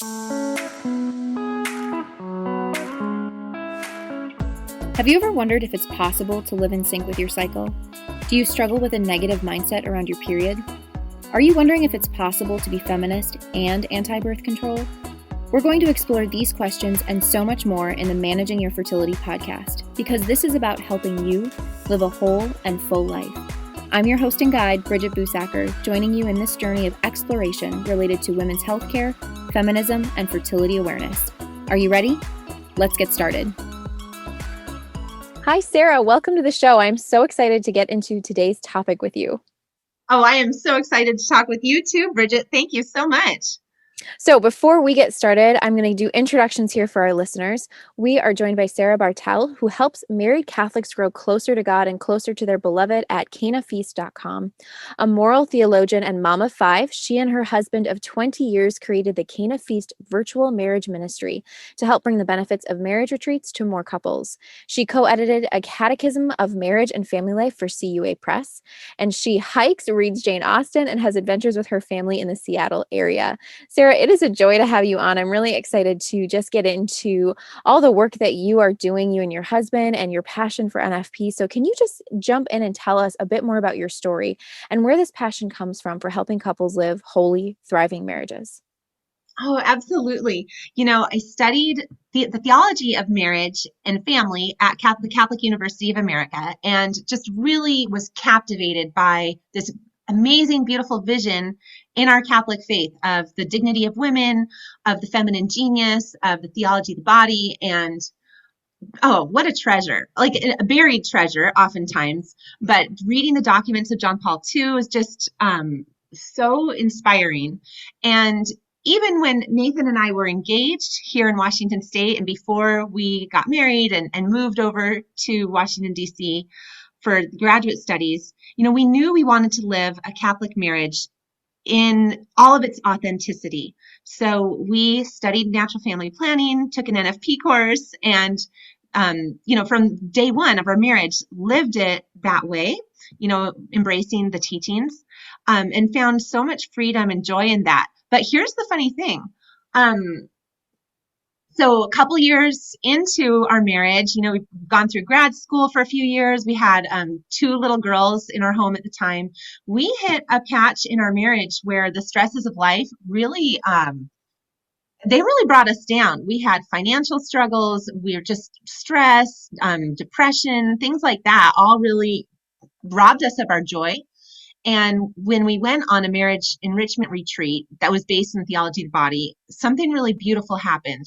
Have you ever wondered if it's possible to live in sync with your cycle? Do you struggle with a negative mindset around your period? Are you wondering if it's possible to be feminist and anti-birth control? We're going to explore these questions and so much more in the Managing Your Fertility podcast, because this is about helping you live a whole and full life. I'm your host and guide, Bridget joining you in this journey of exploration related to women's healthcare, feminism, and fertility awareness. Are you ready? Let's get started. Hi, Sarah. Welcome to the show. I'm so excited to get into today's topic with you. Oh, I am so excited to talk with you too, Bridget. Thank you so much. So before we get started, I'm going to do introductions here for our listeners. We are joined by Sarah Bartel, who helps married Catholics grow closer to God and closer to their beloved at canafeast.com. A moral theologian and mom of 5, she and her husband of 20 years created the Cana Feast virtual marriage ministry to help bring the benefits of marriage retreats to more couples. She co-edited a catechism of marriage and family life for CUA Press, and she hikes, reads Jane Austen, and has adventures with her family in the Seattle area. Sarah, it is a joy to have you on. I'm really excited to just get into all the work that you are doing, you and your husband, and your passion for NFP. So can you just jump in and tell us a bit more about your story and where this passion comes from for helping couples live holy, thriving marriages? Oh, absolutely. I studied the theology of marriage and family at the Catholic University of America and just really was captivated by this amazing, beautiful vision in our Catholic faith of the dignity of women, of the feminine genius, of the theology of the body, and oh, what a treasure, like a buried treasure oftentimes. But reading the documents of John Paul II is just so inspiring. And even when Nathan and I were engaged here in Washington State and before we got married and moved over to Washington, D.C. for graduate studies, we knew we wanted to live a Catholic marriage in all of its authenticity. So we studied natural family planning, took an NFP course, and from day one of our marriage, lived it that way, embracing the teachings, and found so much freedom and joy in that. But here's the funny thing. So a couple years into our marriage, we've gone through grad school for a few years. We had 2 little girls in our home at the time. We hit a patch in our marriage where the stresses of life really, they really brought us down. We had financial struggles. We were just stressed, depression, things like that, all really robbed us of our joy. And when we went on a marriage enrichment retreat that was based in theology of the body, something really beautiful happened.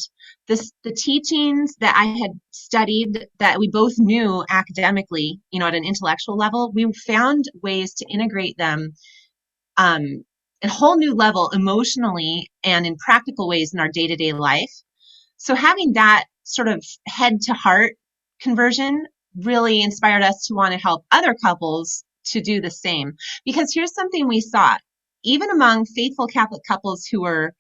The teachings that I had studied that we both knew academically, at an intellectual level, we found ways to integrate them at a whole new level emotionally and in practical ways in our day-to-day life. So having that sort of head to heart conversion really inspired us to want to help other couples to do the same. Because here's something we saw, even among faithful Catholic couples who were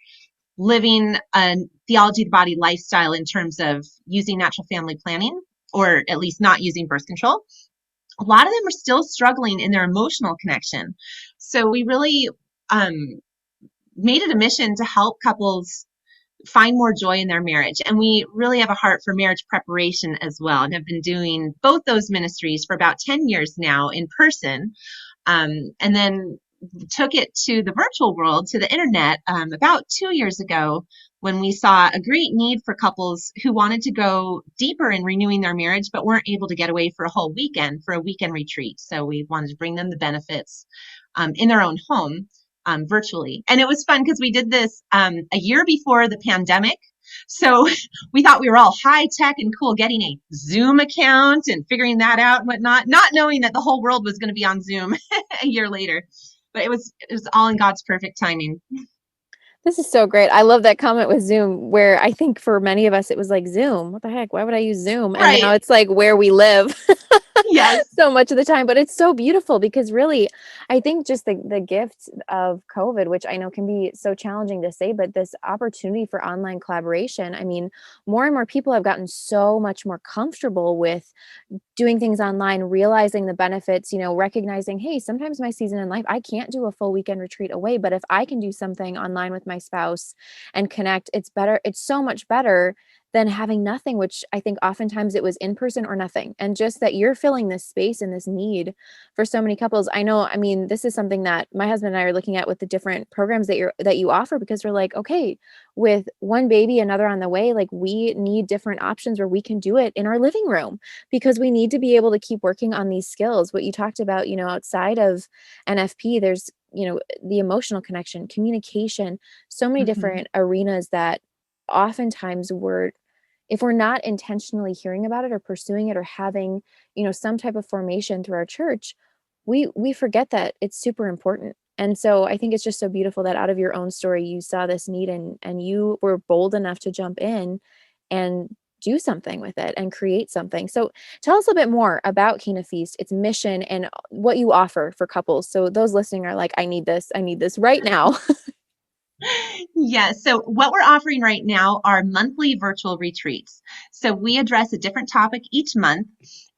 living a theology of the body lifestyle in terms of using natural family planning, or at least not using birth control, a lot of them are still struggling in their emotional connection. So we really made it a mission to help couples find more joy in their marriage. And we really have a heart for marriage preparation as well, and have been doing both those ministries for about 10 years now in person. And then took it to the virtual world, to the internet, about 2 years ago, when we saw a great need for couples who wanted to go deeper in renewing their marriage, but weren't able to get away for a whole weekend, for a weekend retreat. So we wanted to bring them the benefits in their own home. Virtually. And it was fun because we did this a year before the pandemic. So we thought we were all high tech and cool, getting a Zoom account and figuring that out and whatnot, not knowing that the whole world was going to be on Zoom a year later. But it was all in God's perfect timing. This is so great. I love that comment with Zoom, where I think for many of us, it was like, Zoom, what the heck? Why would I use Zoom? And Right. now it's like where we live. Yes. so much of the time. But it's so beautiful because really, I think just the gift of COVID, which I know can be so challenging to say, but this opportunity for online collaboration, I mean, more and more people have gotten so much more comfortable with doing things online, realizing the benefits, recognizing, hey, sometimes my season in life, I can't do a full weekend retreat away, but if I can do something online with my spouse and connect, it's better. It's so much better than having nothing, which I think oftentimes it was in person or nothing. And just that you're filling this space and this need for so many couples. I know, I mean, this is something that my husband and I are looking at with the different programs that you offer, because we're like, okay, with one baby, another on the way, like we need different options where we can do it in our living room, because we need to be able to keep working on these skills. What you talked about, outside of NFP, there's, the emotional connection, communication, so many Mhm. different arenas that oftentimes if we're not intentionally hearing about it or pursuing it or having, some type of formation through our church, we forget that it's super important. And so I think it's just so beautiful that out of your own story, you saw this need and you were bold enough to jump in and do something with it and create something. So tell us a bit more about Cana Feast, its mission, and what you offer for couples. So those listening are like, I need this right now. Yes. So what we're offering right now are monthly virtual retreats. So we address a different topic each month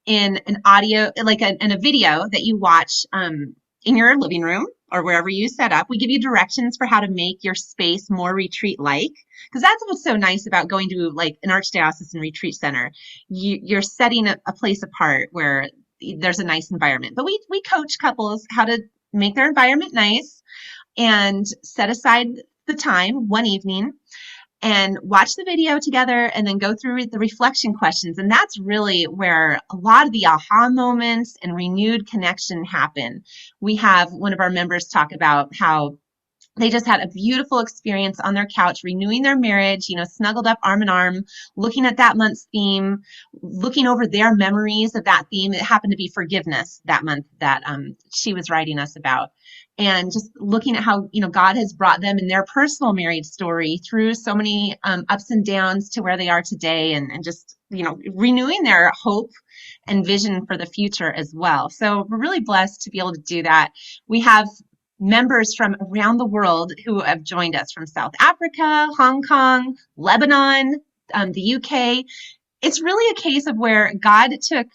in an audio, in a video that you watch in your living room or wherever you set up. We give you directions for how to make your space more retreat-like, because that's what's so nice about going to like an archdiocesan retreat center. You're setting a place apart where there's a nice environment. But we coach couples how to make their environment nice and set aside the time one evening and watch the video together and then go through the reflection questions. And that's really where a lot of the aha moments and renewed connection happen. We have one of our members talk about how they just had a beautiful experience on their couch, renewing their marriage, snuggled up arm in arm, looking at that month's theme, looking over their memories of that theme. It happened to be forgiveness that month that she was writing us about. And just looking at how, God has brought them in their personal marriage story through so many ups and downs to where they are today, and just, renewing their hope and vision for the future as well. So we're really blessed to be able to do that. We have members from around the world who have joined us from South Africa, Hong Kong, Lebanon, the UK. It's really a case of where God took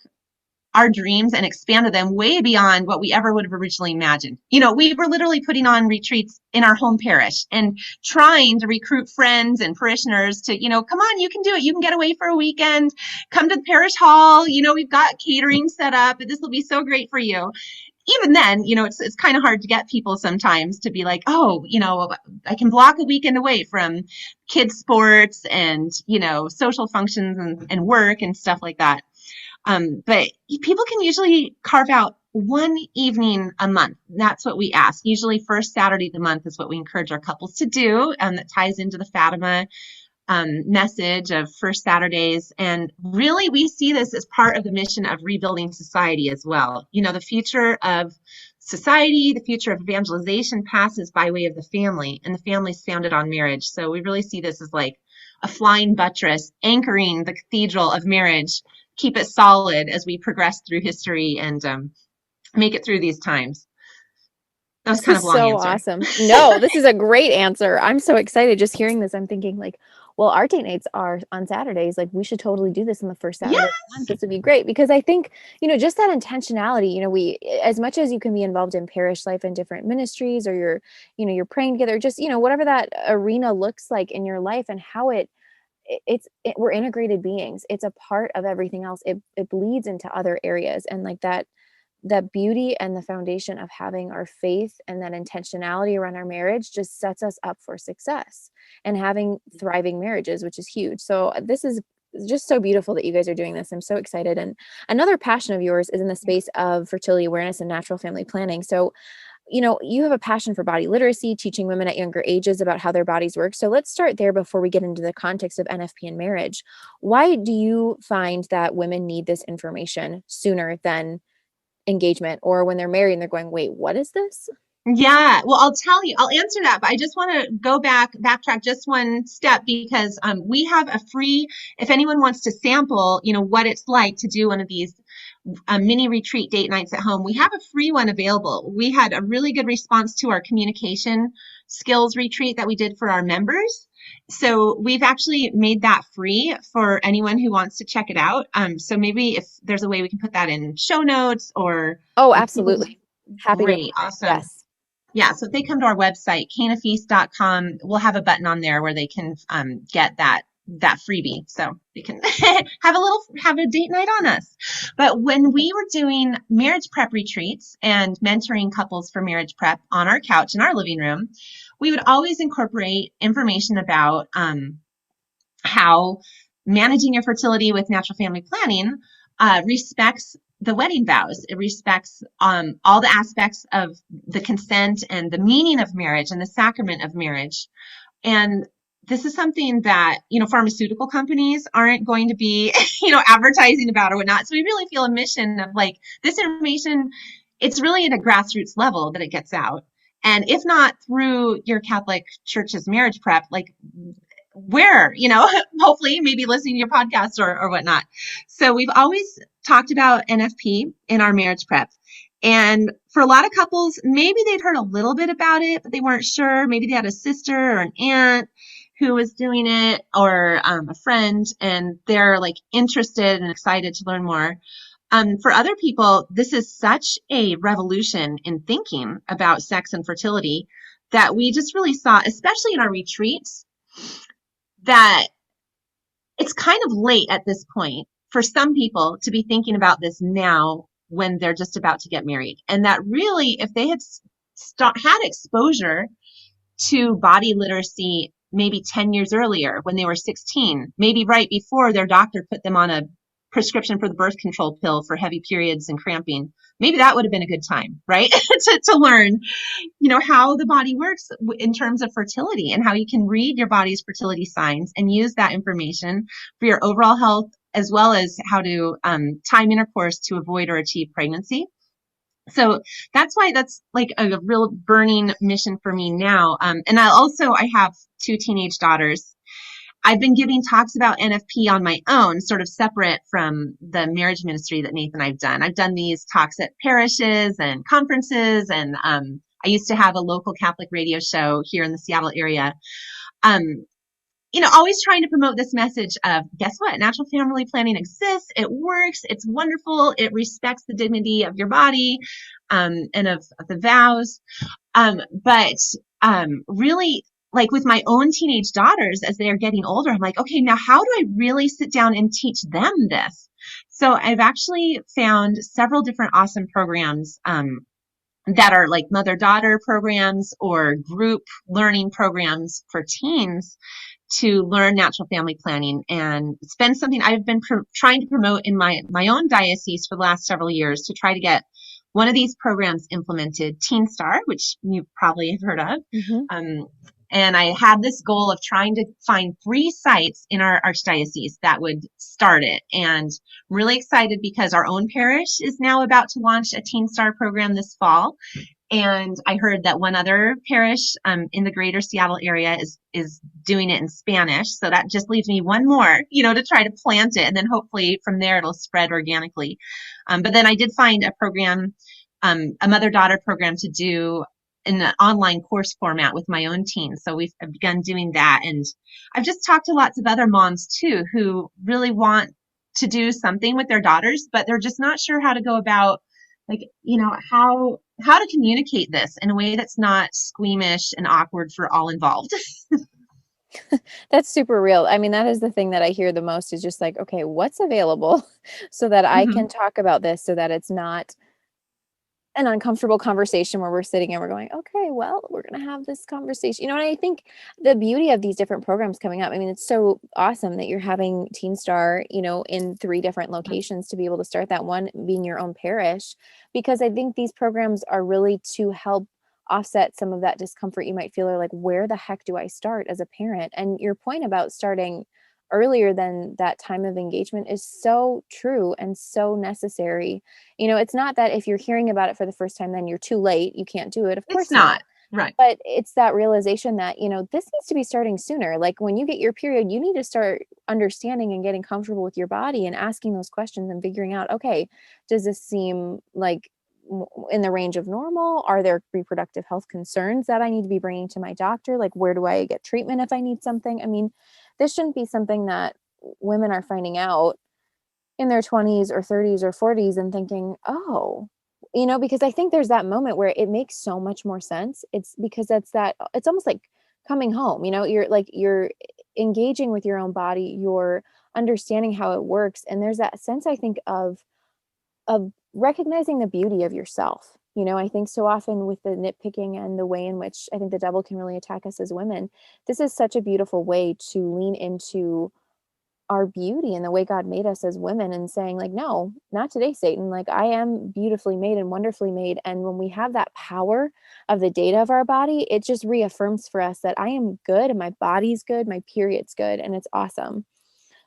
our dreams and expanded them way beyond what we ever would have originally imagined. We were literally putting on retreats in our home parish and trying to recruit friends and parishioners to, come on, you can do it. You can get away for a weekend. Come to the parish hall. We've got catering set up. This will be so great for you. Even then, it's kind of hard to get people sometimes to be like, oh, I can block a weekend away from kids sports and, social functions and work and stuff like that. But people can usually carve out one evening a month. That's what we ask. Usually first Saturday of the month is what we encourage our couples to do. That ties into the Fatima message of First Saturdays. And really, we see this as part of the mission of rebuilding society as well. The future of society, the future of evangelization passes by way of the family, and the family is founded on marriage. So we really see this as like a flying buttress anchoring the cathedral of marriage, keep it solid as we progress through history and make it through these times. That was This kind is of a long so answer. awesome. No, this is a great answer. I'm so excited just hearing this. I'm thinking like, well, our date nights are on Saturdays. Like we should totally do this on the first Saturday of the month. Yes. This would be great because I think, just that intentionality, we, as much as you can be involved in parish life and different ministries, or you're praying together, just, whatever that arena looks like in your life and how we're integrated beings. It's a part of everything else. It bleeds into other areas, and like that beauty and the foundation of having our faith and that intentionality around our marriage just sets us up for success and having thriving marriages, which is huge. So this is just so beautiful that you guys are doing this. I'm so excited. And another passion of yours is in the space of fertility awareness and natural family planning. So, you have a passion for body literacy, teaching women at younger ages about how their bodies work. So let's start there before we get into the context of NFP and marriage. Why do you find that women need this information sooner than engagement, or when they're married and they're going, wait, what is this? Yeah, well, I'll tell you, I'll answer that, but I just want to backtrack just one step because we have a free, if anyone wants to sample, what it's like to do one of these mini retreat date nights at home. We have a free one available. We had a really good response to our communication skills retreat that we did for our members. So we've actually made that free for anyone who wants to check it out. So maybe if there's a way we can put that in show notes or Oh, if people, absolutely. Happy to great, include it. awesome. Yes. Yeah, so if they come to our website, canafeast.com, we'll have a button on there where they can get that freebie. So they can have a date night on us. But when we were doing marriage prep retreats and mentoring couples for marriage prep on our couch in our living room, we would always incorporate information about how managing your fertility with natural family planning respects the wedding vows. It respects all the aspects of the consent and the meaning of marriage and the sacrament of marriage. And this is something that, pharmaceutical companies aren't going to be, advertising about or whatnot. So we really feel a mission of like this information, it's really at a grassroots level that it gets out. And if not through your Catholic Church's marriage prep, like where, hopefully maybe listening to your podcast or whatnot. So we've always talked about NFP in our marriage prep. And for a lot of couples, maybe they'd heard a little bit about it, but they weren't sure. Maybe they had a sister or an aunt who was doing it or a friend, and they're like interested and excited to learn more. For other people, this is such a revolution in thinking about sex and fertility that we just really saw, especially in our retreats, that it's kind of late at this point for some people to be thinking about this now when they're just about to get married. And that really, if they had had exposure to body literacy maybe 10 years earlier when they were 16, maybe right before their doctor put them on a prescription for the birth control pill for heavy periods and cramping, maybe that would have been a good time, right? to learn, how the body works in terms of fertility and how you can read your body's fertility signs and use that information for your overall health, as well as how to time intercourse to avoid or achieve pregnancy. So that's why that's like a real burning mission for me now. And I have two teenage daughters. I've been giving talks about NFP on my own, sort of separate from the marriage ministry that Nathan and I've done. I've done these talks at parishes and conferences, and I used to have a local Catholic radio show here in the Seattle area. Always trying to promote this message of, guess what? Natural family planning exists. It works. It's wonderful. It respects the dignity of your body, and of the vows. But really, like with my own teenage daughters, as they are getting older, I'm like, okay, now how do I really sit down and teach them this? So I've actually found several different awesome programs, that are like mother-daughter programs or group learning programs for teens to learn natural family planning. And it's been something I've been trying to promote in my own diocese for the last several years, to try to get one of these programs implemented, Teen Star, which you probably have heard of. Mm-hmm. And I had this goal of trying to find 3 sites in our archdiocese that would start it. And I'm really excited because our own parish is now about to launch a Teen Star program this fall. And I heard that one other parish in the greater Seattle area is doing it in Spanish. So that just leaves me one more, to try to plant it. And then hopefully from there it'll spread organically. But then I did find a program, a mother-daughter program to do in an online course format with my own teens. So we've begun doing that. And I've just talked to lots of other moms too, who really want to do something with their daughters, but they're just not sure how to go about, like, how to communicate this in a way that's not squeamish and awkward for all involved. That's super real. I mean, that is the thing that I hear the most, is just like, okay, what's available so that I can talk about this, so that it's not an uncomfortable conversation where we're sitting and we're going, okay, well, we're going to have this conversation. And I think the beauty of these different programs coming up, I mean, it's so awesome that you're having Teen Star, in 3 different locations to be able to start that, one being your own parish, because I think these programs are really to help offset some of that discomfort you might feel, or like, where the heck do I start as a parent? And your point about starting earlier than that time of engagement is so true and so necessary. It's not that if you're hearing about it for the first time, then you're too late, you can't do it. Of course not. Right. But it's that realization that, this needs to be starting sooner. Like when you get your period, you need to start understanding and getting comfortable with your body and asking those questions and figuring out, okay, does this seem like in the range of normal? Are there reproductive health concerns that I need to be bringing to my doctor? Like, where do I get treatment if I need something? I mean, this shouldn't be something that women are finding out in their 20s or 30s or 40s and thinking, oh, because I think there's that moment where it makes so much more sense. It's because it's almost like coming home, you're engaging with your own body, you're understanding how it works. And there's that sense, I think, of recognizing the beauty of yourself. I think so often with the nitpicking and the way in which I think the devil can really attack us as women, this is such a beautiful way to lean into our beauty and the way God made us as women and saying like, no, not today, Satan. Like I am beautifully made and wonderfully made. And when we have that power of the data of our body, it just reaffirms for us that I am good and my body's good, my period's good, and it's awesome.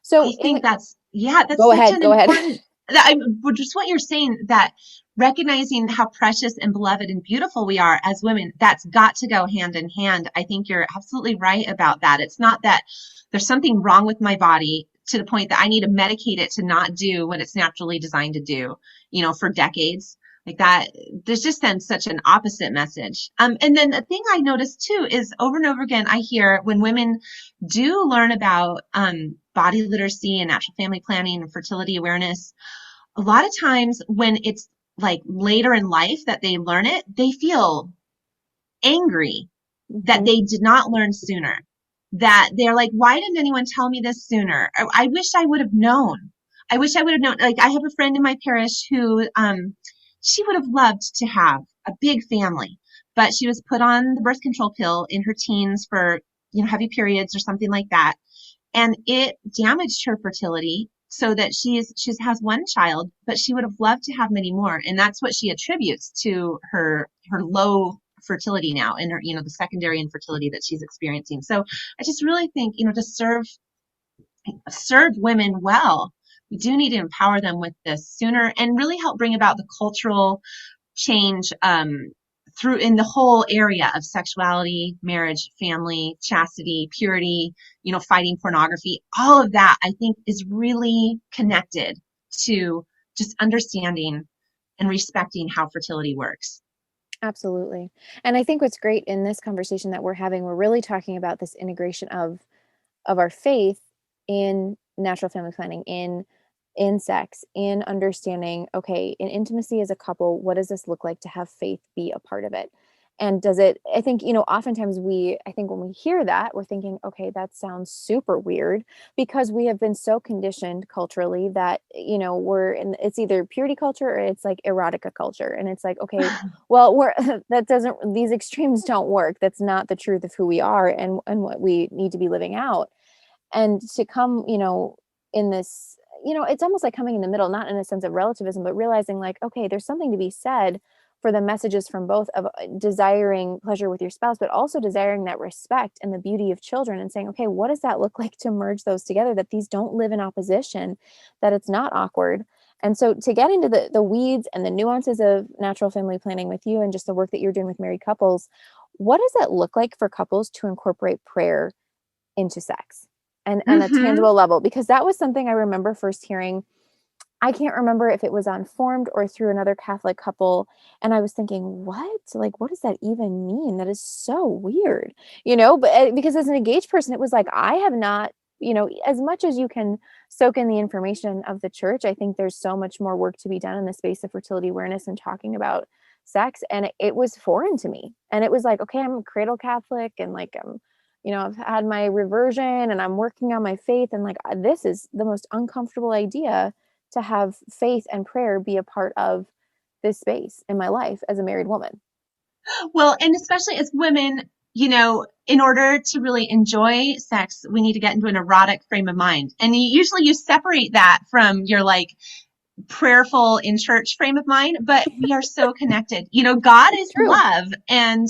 So I think that's go such ahead, an go ahead. important, just what you're saying, that recognizing how precious and beloved and beautiful we are as women, that's got to go hand in hand. I think you're absolutely right about that. It's not that there's something wrong with my body to the point that I need to medicate it to not do what it's naturally designed to do, for decades. Like that, there's just then such an opposite message. And then the thing I noticed too is over and over again, I hear when women do learn about body literacy and natural family planning and fertility awareness, a lot of times when it's like later in life that they learn it, they feel angry that Mhm. they did not learn sooner. That they're like, why didn't anyone tell me this sooner? I wish I would have known. I wish I would have known. Like, I have a friend in my parish who, she would have loved to have a big family, but she was put on the birth control pill in her teens for, heavy periods or something like that. And it damaged her fertility so that she's has one child, but she would have loved to have many more. And that's what she attributes to her low fertility now and her, the secondary infertility that she's experiencing. So I just really think, to serve women well, we do need to empower them with this sooner and really help bring about the cultural change through in the whole area of sexuality, marriage, family, chastity, purity, fighting pornography. All of that, I think, is really connected to just understanding and respecting how fertility works. Absolutely. And I think what's great in this conversation that we're having, we're really talking about this integration of our faith in natural family planning, in sex, in understanding, okay, in intimacy as a couple, what does this look like to have faith be a part of it? And does it, I think, oftentimes I think when we hear that, we're thinking, okay, that sounds super weird because we have been so conditioned culturally that, it's either purity culture or it's like erotica culture. And it's like, okay, well, these extremes don't work. That's not the truth of who we are and what we need to be living out. And to come, in this, it's almost like coming in the middle, not in a sense of relativism, but realizing like, okay, there's something to be said for the messages from both of desiring pleasure with your spouse, but also desiring that respect and the beauty of children and saying, okay, what does that look like to merge those together, that these don't live in opposition, that it's not awkward. And so to get into the weeds and the nuances of natural family planning with you and just the work that you're doing with married couples, what does it look like for couples to incorporate prayer into sex and on a Mm-hmm. tangible level? Because that was something I remember first hearing. I can't remember if it was on Formed or through another Catholic couple. And I was thinking, what? Like, what does that even mean? That is so weird, but because as an engaged person, it was like, I have not, as much as you can soak in the information of the church, I think there's so much more work to be done in the space of fertility awareness and talking about sex. And it was foreign to me. And it was like, okay, I'm a cradle Catholic and like, I've had my reversion and I'm working on my faith. And like, this is the most uncomfortable idea to have faith and prayer be a part of this space in my life as a married woman. Well, and especially as women, in order to really enjoy sex, we need to get into an erotic frame of mind. And usually you separate that from your like prayerful in church frame of mind, but we are so connected. God It's is true. love, and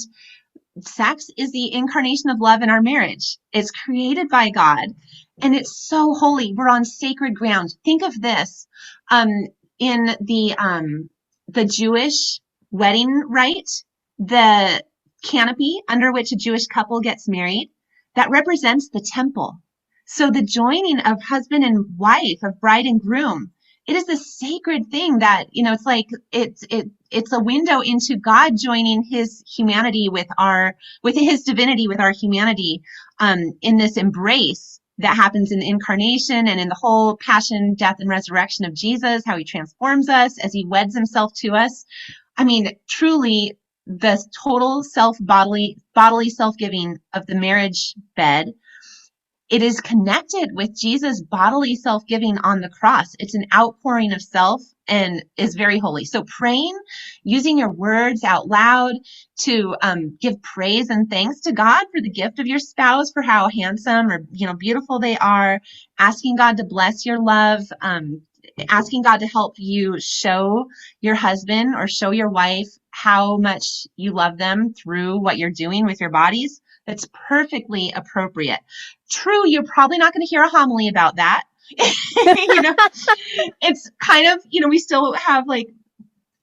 sex is the incarnation of love in our marriage. It's created by God and it's so holy. We're on sacred ground. Think of this. Um, in the Jewish wedding rite, the canopy under which a Jewish couple gets married, that represents the temple. So the joining of husband and wife, of bride and groom, it is a sacred thing that, it's like it's a window into God joining his humanity with his divinity with our humanity, in this embrace that happens in the incarnation and in the whole passion, death, and resurrection of Jesus, how he transforms us as he weds himself to us. I mean, truly, the total bodily self-giving of the marriage bed, it is connected with Jesus' bodily self-giving on the cross. It's an outpouring of self and is very holy. So praying, using your words out loud to give praise and thanks to God for the gift of your spouse, for how handsome or beautiful they are, asking God to bless your love, asking God to help you show your husband or show your wife how much you love them through what you're doing with your bodies. That's perfectly appropriate. True, you're probably not going to hear a homily about that. It's kind of, we still have like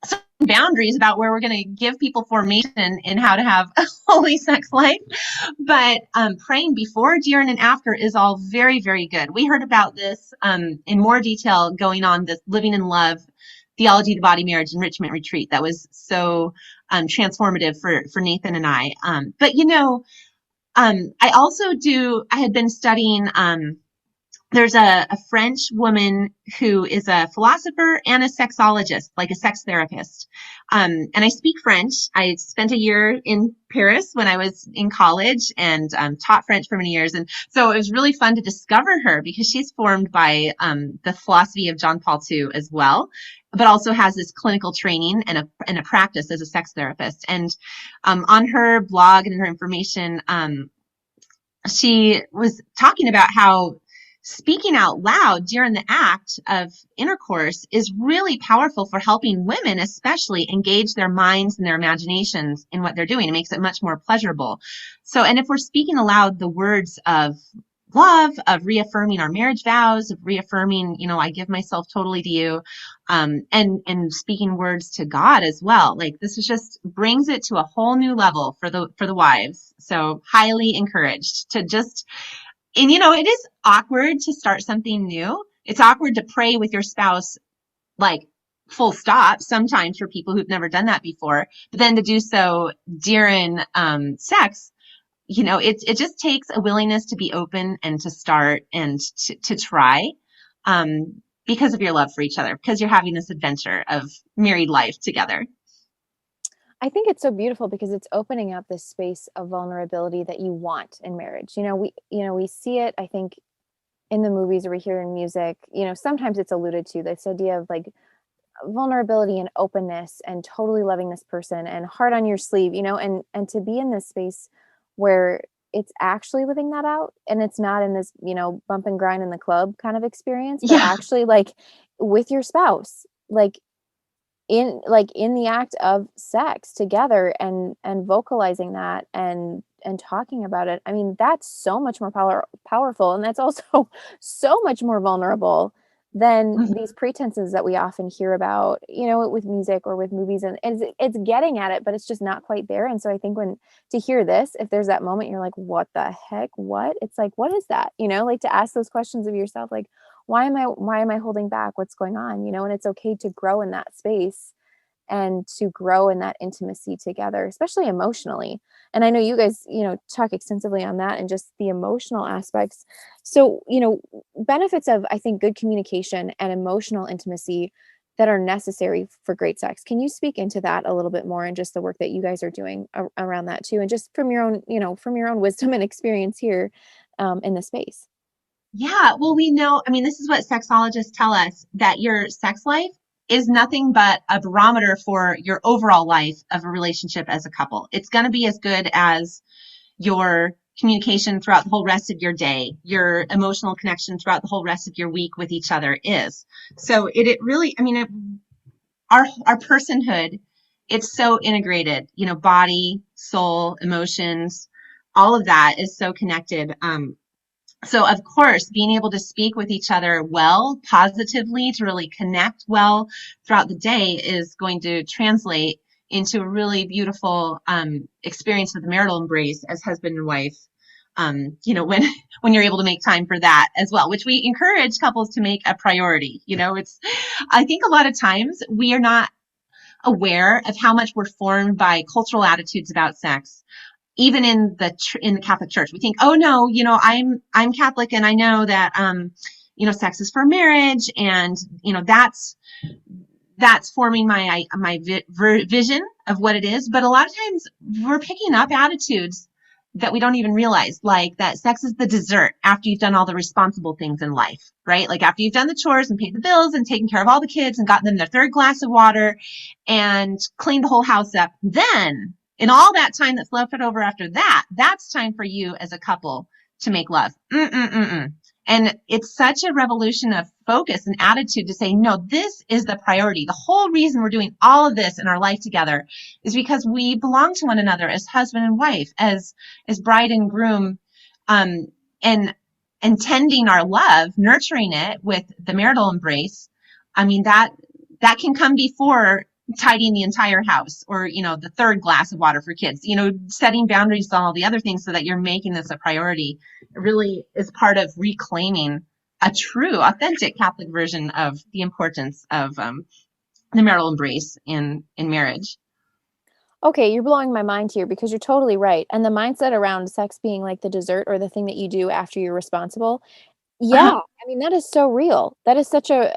some boundaries about where we're going to give people formation in how to have a holy sex life. But praying before, during, and after is all very, very good. We heard about this in more detail going on this Living in Love Theology to Body Marriage Enrichment Retreat. That was so transformative for Nathan and I. But I had been studying, there's a French woman who is a philosopher and a sexologist, like a sex therapist. And I speak French. I spent a year in Paris when I was in college and taught French for many years. And so it was really fun to discover her because she's formed by the philosophy of John Paul II as well, but also has this clinical training and a practice as a sex therapist. And on her blog and her information, she was talking about how speaking out loud during the act of intercourse is really powerful for helping women, especially, engage their minds and their imaginations in what they're doing. It makes it much more pleasurable. So, and if we're speaking aloud the words of love, of reaffirming our marriage vows, of reaffirming, I give myself totally to you, and speaking words to God as well. Like, this is just brings it to a whole new level for the wives. So highly encouraged to just, and it is awkward to start something new. It's awkward to pray with your spouse, like, full stop, sometimes, for people who've never done that before. But then to do so during sex, it just takes a willingness to be open and to start and to try, because of your love for each other, because you're having this adventure of married life together. I think it's so beautiful because it's opening up this space of vulnerability that you want in marriage. We see it, I think, in the movies, or we hear in music. Sometimes it's alluded to, this idea of like vulnerability and openness and totally loving this person and heart on your sleeve, and to be in this space where it's actually living that out, and it's not in this, bump and grind in the club kind of experience, but actually like with your spouse, like in the act of sex together, and vocalizing that and talking about it. I mean, that's so much more powerful, and that's also so much more vulnerable than these pretenses that we often hear about, with music or with movies, and it's getting at it, but it's just not quite there. And so I think to hear this, if there's that moment you're like, what the heck, what? It's like, what is that? Like, to ask those questions of yourself, like, why am I holding back? What's going on? And it's okay to grow in that space and to grow in that intimacy together, especially emotionally. And I know you guys, talk extensively on that and just the emotional aspects. So, benefits of, I think, good communication and emotional intimacy that are necessary for great sex. Can you speak into that a little bit more, and just the work that you guys are doing around that too? And just from your own wisdom and experience here in the space. Yeah, well, we know, I mean, this is what sexologists tell us, that your sex life is nothing but a barometer for your overall life of a relationship as a couple. It's going to be as good as your communication throughout the whole rest of your day, your emotional connection throughout the whole rest of your week with each other is. So it really, I mean, our personhood, it's so integrated, body, soul, emotions, all of that is so connected. So of course, being able to speak with each other well, positively, to really connect well throughout the day is going to translate into a really beautiful experience of the marital embrace as husband and wife. When when you're able to make time for that as well, which we encourage couples to make a priority. I think a lot of times we are not aware of how much we're formed by cultural attitudes about sex. Even in the Catholic Church, we think, oh no, I'm Catholic and I know that sex is for marriage, and that's forming my vision of what it is. But a lot of times we're picking up attitudes that we don't even realize, like that sex is the dessert after you've done all the responsible things in life, right? Like after you've done the chores and paid the bills and taken care of all the kids and gotten them their third glass of water and cleaned the whole house up, then in all that time that's left over after that, that's time for you as a couple to make love. And it's such a revolution of focus and attitude to say, no, this is the priority. The whole reason we're doing all of this in our life together is because we belong to one another as husband and wife, as bride and groom, and tending our love, nurturing it with the marital embrace. I mean, that can come before tidying the entire house, or the third glass of water for kids, setting boundaries on all the other things so that you're making this a priority. It really is part of reclaiming a true, authentic Catholic version of the importance of the marital embrace in marriage. Okay, you're blowing my mind here because you're totally right. And the mindset around sex being like the dessert or the thing that you do after you're responsible. Yeah, I mean, that is so real. That is that's a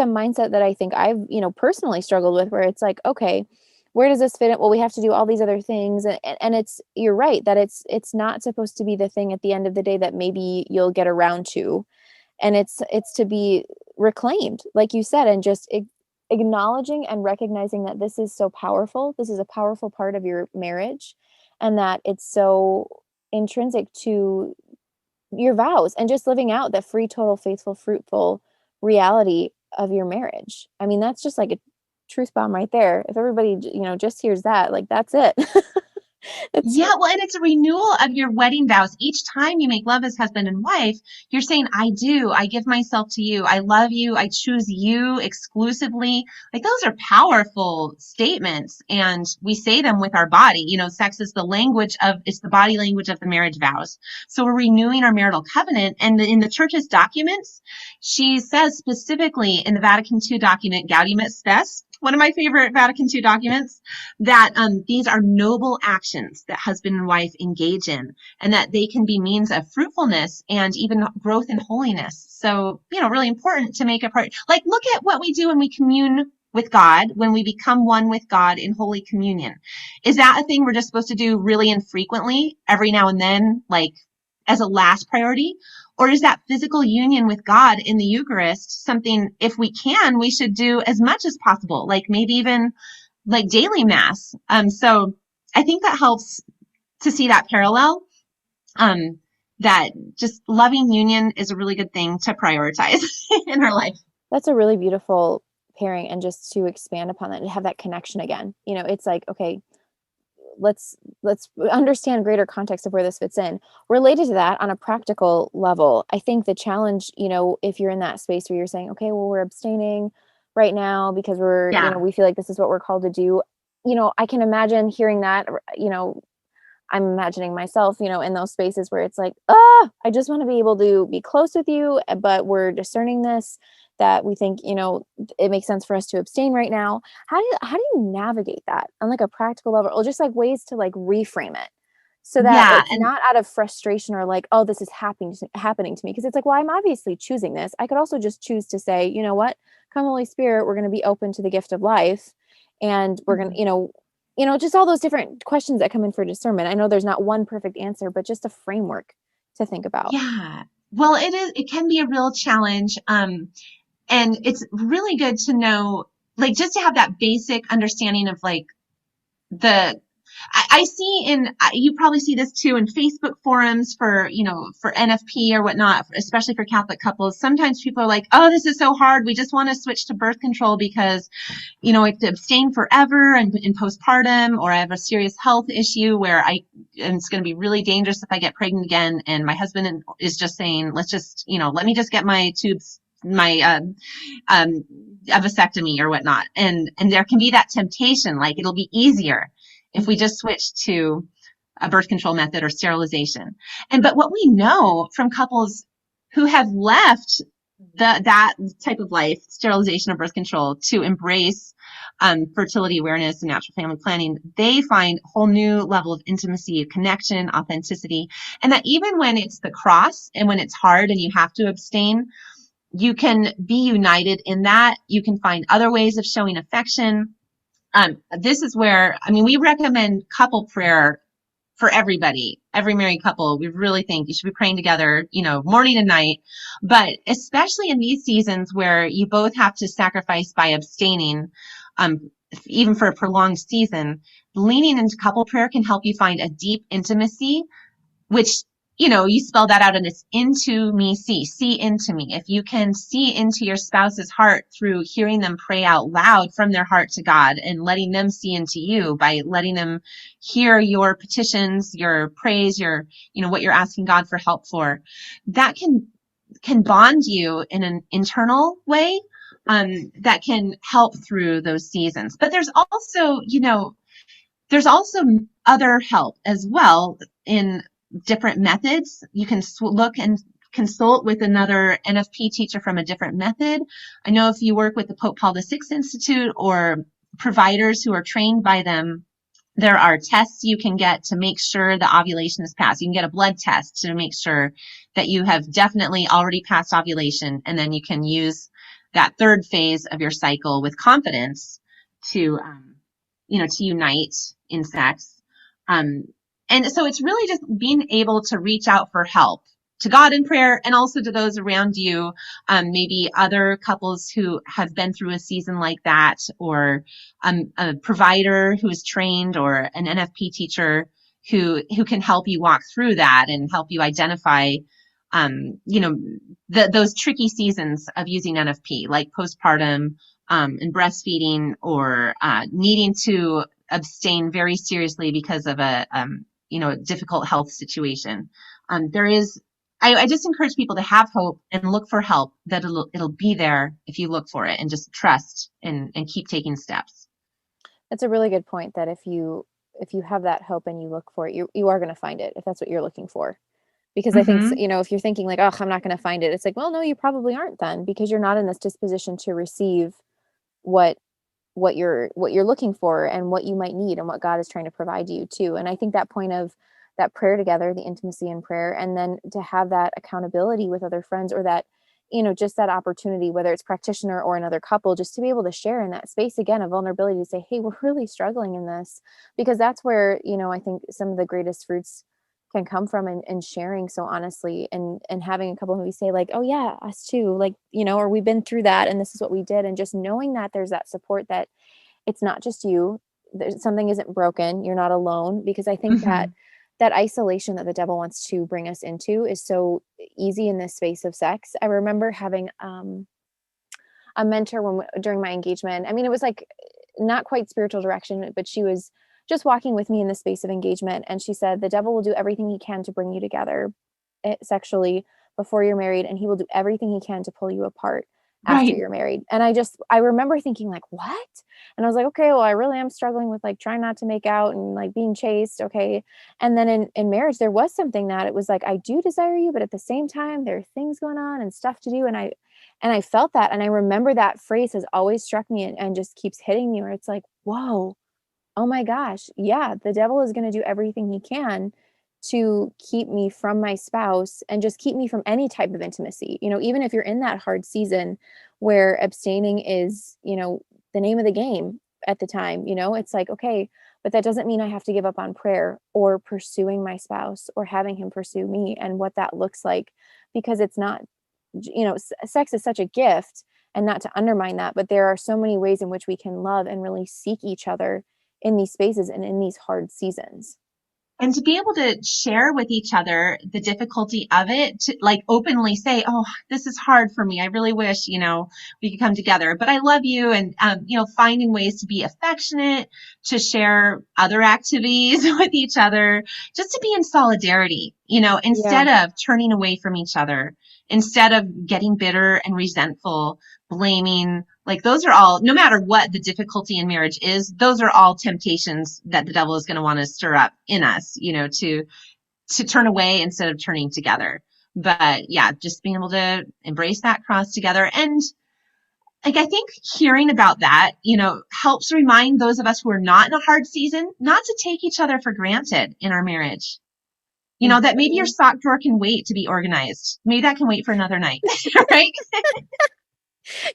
mindset that I think I've, personally struggled with, where it's like, okay, where does this fit in? Well, we have to do all these other things. And you're right that it's not supposed to be the thing at the end of the day that maybe you'll get around to. And it's to be reclaimed, like you said, and just acknowledging and recognizing that this is so powerful. This is a powerful part of your marriage, and that it's so intrinsic to your vows and just living out the free, total, faithful, fruitful reality of your marriage. I mean, that's just like a truth bomb right there. If everybody, just hears that, like, that's it. Yeah, well, and it's a renewal of your wedding vows. Each time you make love as husband and wife, you're saying, I do. I give myself to you. I love you. I choose you exclusively. Like, those are powerful statements. And we say them with our body. Sex is it's the body language of the marriage vows. So we're renewing our marital covenant. And in the church's documents, she says specifically in the Vatican II document, Gaudium et Spes, one of my favorite Vatican II documents, that these are noble actions that husband and wife engage in, and that they can be means of fruitfulness and even growth in holiness. So, really important to make a part. Like, look at what we do when we commune with God, when we become one with God in Holy Communion. Is that a thing we're just supposed to do really infrequently, every now and then, like as a last priority? Or is that physical union with God in the Eucharist something, if we can, we should do as much as possible, like maybe even like daily mass? So I think that helps to see that parallel, that just loving union is a really good thing to prioritize in our life. That's a really beautiful pairing. And just to expand upon that and have that connection again, it's like, okay, let's understand greater context of where this fits in. Related to that, on a practical level, I think the challenge, if you're in that space where you're saying, okay, well, we're abstaining right now because we feel like this is what we're called to do. I can imagine hearing that, I'm imagining myself, in those spaces where it's like, I just want to be able to be close with you, but we're discerning this, that we think, it makes sense for us to abstain right now. How do you navigate that on like a practical level, or just like ways to like reframe it so that it's not out of frustration or like, oh, this is happening to me? Because it's like, well, I'm obviously choosing this. I could also just choose to say, you know what, come Holy Spirit, we're going to be open to the gift of life. And we're going to, just all those different questions that come in for discernment. I know there's not one perfect answer, but just a framework to think about. Yeah. Well, it can be a real challenge. And it's really good to know, like, just to have that basic understanding of like I see you probably see this too in Facebook forums for NFP or whatnot, especially for Catholic couples. Sometimes people are like, oh, this is so hard. We just want to switch to birth control because, I have to abstain forever and in postpartum, or I have a serious health issue where and it's going to be really dangerous if I get pregnant again. And my husband is just saying, let's just, let me just get my tubes my a vasectomy or whatnot. And there can be that temptation, like it'll be easier if we just switch to a birth control method or sterilization. But what we know from couples who have left that type of life, sterilization or birth control, to embrace fertility awareness and natural family planning, they find a whole new level of intimacy, connection, authenticity, and that even when it's the cross and when it's hard and you have to abstain, you can be united in that. You can find other ways of showing affection. This is where, I mean, we recommend couple prayer for everybody, every married couple. We really think you should be praying together, morning and night, but especially in these seasons where you both have to sacrifice by abstaining, even for a prolonged season, leaning into couple prayer can help you find a deep intimacy, which, you spell that out and it's into me, see into me. If you can see into your spouse's heart through hearing them pray out loud from their heart to God and letting them see into you by letting them hear your petitions, your praise, your, what you're asking God for help for, that can bond you in an internal way, that can help through those seasons. But there's also, other help as well in different methods. You can look and consult with another NFP teacher from a different method. I know if you work with the Pope Paul VI Institute or providers who are trained by them, there are tests you can get to make sure the ovulation is passed. You can get a blood test to make sure that you have definitely already passed ovulation, and then you can use that third phase of your cycle with confidence to, to unite in sex. And so it's really just being able to reach out for help to God in prayer and also to those around you, maybe other couples who have been through a season like that, or a provider who is trained, or an NFP teacher who can help you walk through that and help you identify, those tricky seasons of using NFP, like postpartum, and breastfeeding, or needing to abstain very seriously because of a difficult health situation. I just encourage people to have hope and look for help, that it'll be there if you look for it, and just trust and keep taking steps. That's a really good point, that if you have that hope and you look for it, you are going to find it if that's what you're looking for. Because I think, Mm-hmm. if you're thinking like, oh, I'm not going to find it, it's like, well, no, you probably aren't then, because you're not in this disposition to receive what you're looking for and what you might need and what God is trying to provide you too. And I think that point of that prayer together, the intimacy in prayer, and then to have that accountability with other friends, or that, just that opportunity, whether it's practitioner or another couple, just to be able to share in that space again of vulnerability, to say, hey, we're really struggling in this, because that's where, I think some of the greatest fruits can come from, and sharing so honestly, and having a couple who we say like, oh yeah, us too, like, or we've been through that and this is what we did, and just knowing that there's that support, that it's not just you, there's something isn't broken, you're not alone. Because I think that Mm-hmm. that isolation that the devil wants to bring us into is so easy in this space of sex. I remember having a mentor during my engagement. I mean, it was like not quite spiritual direction, but she was just walking with me in the space of engagement. And she said, the devil will do everything he can to bring you together sexually before you're married, and he will do everything he can to pull you apart after Right. you're married. And I remember thinking like, what? And I was like, okay, well, I really am struggling with like trying not to make out and like being chaste. Okay. And then in marriage, there was something that it was like, I do desire you, but at the same time, there are things going on and stuff to do. And I felt that. And I remember that phrase has always struck me, and just keeps hitting me, where it's like, whoa, oh my gosh, yeah, the devil is going to do everything he can to keep me from my spouse, and just keep me from any type of intimacy. Even if you're in that hard season where abstaining is, the name of the game at the time, it's like, okay, but that doesn't mean I have to give up on prayer, or pursuing my spouse, or having him pursue me, and what that looks like. Because it's not, sex is such a gift, and not to undermine that, but there are so many ways in which we can love and really seek each other in these spaces and in these hard seasons. And to be able to share with each other the difficulty of it, to like openly say, oh, this is hard for me. I really wish, we could come together, but I love you. And, finding ways to be affectionate, to share other activities with each other, just to be in solidarity, Yeah. instead of turning away from each other, instead of getting bitter and resentful, blaming. Like those are all, no matter what the difficulty in marriage is, those are all temptations that the devil is going to want to stir up in us, to turn away instead of turning together. But yeah, just being able to embrace that cross together. And like, I think hearing about that, helps remind those of us who are not in a hard season, not to take each other for granted in our marriage. That maybe your Mhm. sock drawer can wait to be organized. Maybe that can wait for another night, right?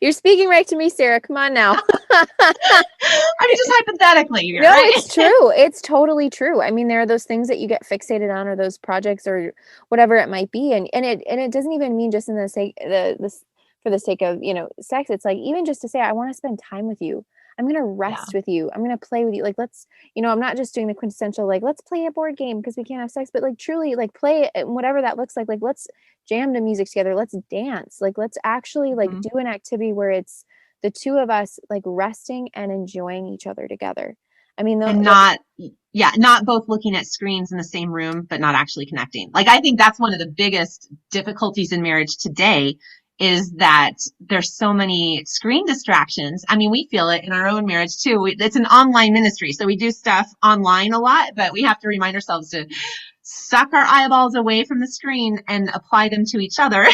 You're speaking right to me, Sarah. Come on now. I mean, just hypothetically here, No, right? it's true. It's totally true. I mean, there are those things that you get fixated on or those projects or whatever it might be. And it doesn't even mean just in the sake this for the sake of, sex. It's like even just to say, I want to spend time with you. I'm gonna Yeah. rest with you. I'm gonna play with you. Like let's, I'm not just doing the quintessential like let's play a board game because we can't have sex, but like truly like play it, whatever that looks like. Like let's jam to music together. Let's dance. Like let's actually like Mhm. do an activity where it's the two of us like resting and enjoying each other together. I mean, And not both looking at screens in the same room, but not actually connecting. Like, I think that's one of the biggest difficulties in marriage today is that there's so many screen distractions. I mean, we feel it in our own marriage too. It's an online ministry, so we do stuff online a lot, but we have to remind ourselves to suck our eyeballs away from the screen and apply them to each other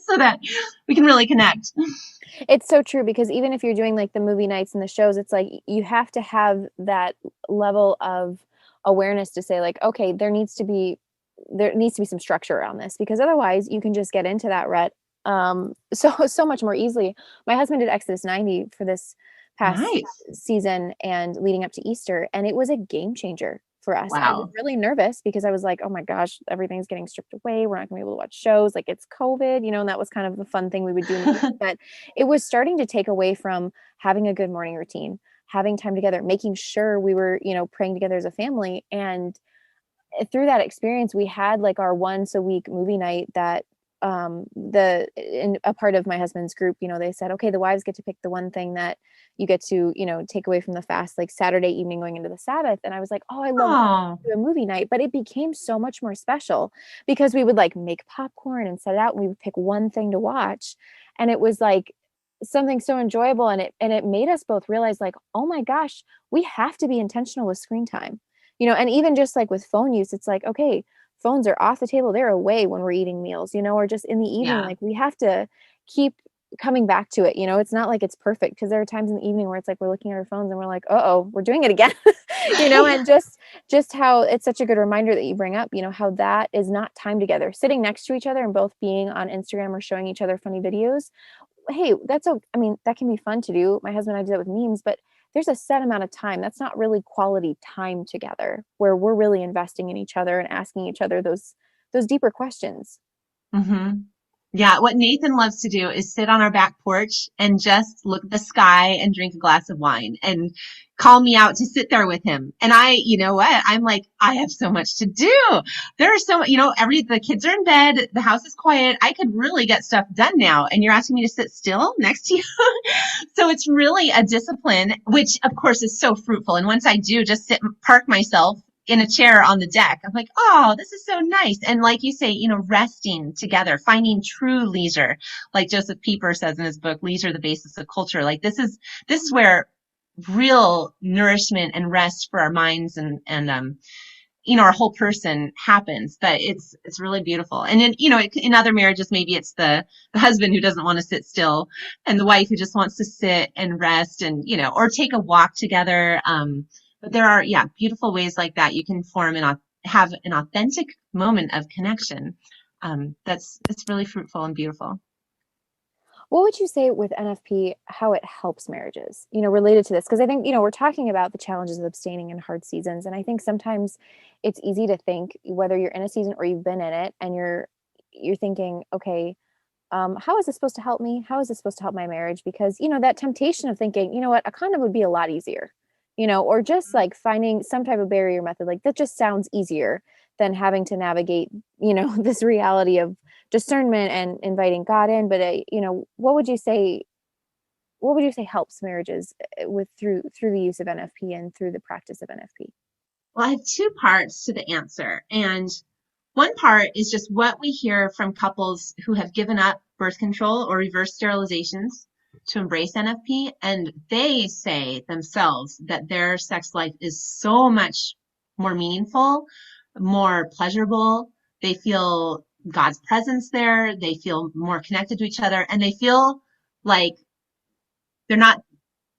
so that we can really connect. it's so true because even if you're doing like the movie nights and the shows, it's like you have to have that level of awareness to say like, okay, there needs to be some structure around this because otherwise you can just get into that rut so much more easily. My husband did Exodus 90 for this past Nice. season and leading up to Easter, and it was a game changer for us. I was Wow. really nervous because I was like, oh my gosh, everything's getting stripped away. We're not gonna be able to watch shows. Like it's COVID, and that was kind of the fun thing we would do in the evening. But it was starting to take away from having a good morning routine, having time together, making sure we were, praying together as a family. And through that experience, we had like our once a week movie night that the in a part of my husband's group, they said, okay, the wives get to pick the one thing that you get to, take away from the fast, like Saturday evening going into the Sabbath. And I was like, oh, I love Oh, a movie night, but it became so much more special because we would like make popcorn and set it out and we would pick one thing to watch. And it was like something so enjoyable. And it made us both realize like, oh my gosh, we have to be intentional with screen time. And even just like with phone use, it's like, okay, phones are off the table. They're away when we're eating meals, or just in the evening. yeah. Like we have to keep coming back to it. It's not like it's perfect because there are times in the evening where it's like we're looking at our phones and we're like, uh-oh, we're doing it again. And just how it's such a good reminder that you bring up, how that is not time together. Sitting next to each other and both being on Instagram or showing each other funny videos, hey, I mean, that can be fun to do. My husband and I do that with memes, but there's a set amount of time. That's not really quality time together where we're really investing in each other and asking each other those deeper questions. hmm Yeah, what Nathan loves to do is sit on our back porch and just look at the sky and drink a glass of wine and call me out to sit there with him. And you know what? I'm like, I have so much to do. There are so, the kids are in bed, the house is quiet. I could really get stuff done now. And you're asking me to sit still next to you. So it's really a discipline, which of course is so fruitful. And once I do just sit and park myself in a chair on the deck, I'm like, oh, this is so nice. And like you say, resting together, finding true leisure, like Joseph Pieper says in his book, Leisure, the Basis of Culture. Like this is where real nourishment and rest for our minds and our whole person happens. But it's really beautiful. And in other marriages, maybe it's the husband who doesn't want to sit still and the wife who just wants to sit and rest and, or take a walk together. But there are, yeah, beautiful ways like that you can have an authentic moment of connection. It's really fruitful and beautiful. What would you say with NFP, how it helps marriages, related to this? Because I think, we're talking about the challenges of abstaining in hard seasons. And I think sometimes it's easy to think whether you're in a season or you've been in it and you're thinking, okay, how is this supposed to help me? How is this supposed to help my marriage? Because, that temptation of thinking, you know what, a condom would be a lot easier, or just like finding some type of barrier method, like that just sounds easier than having to navigate, this reality of discernment and inviting God in. But, what would you say what would you say helps marriages with through the use of NFP and through the practice of NFP? Well, I have two parts to the answer. And one part is just what we hear from couples who have given up birth control or reverse sterilizations to embrace NFP. And they say themselves that their sex life is so much more meaningful, more pleasurable. They feel God's presence there. They feel more connected to each other, and they feel like they're not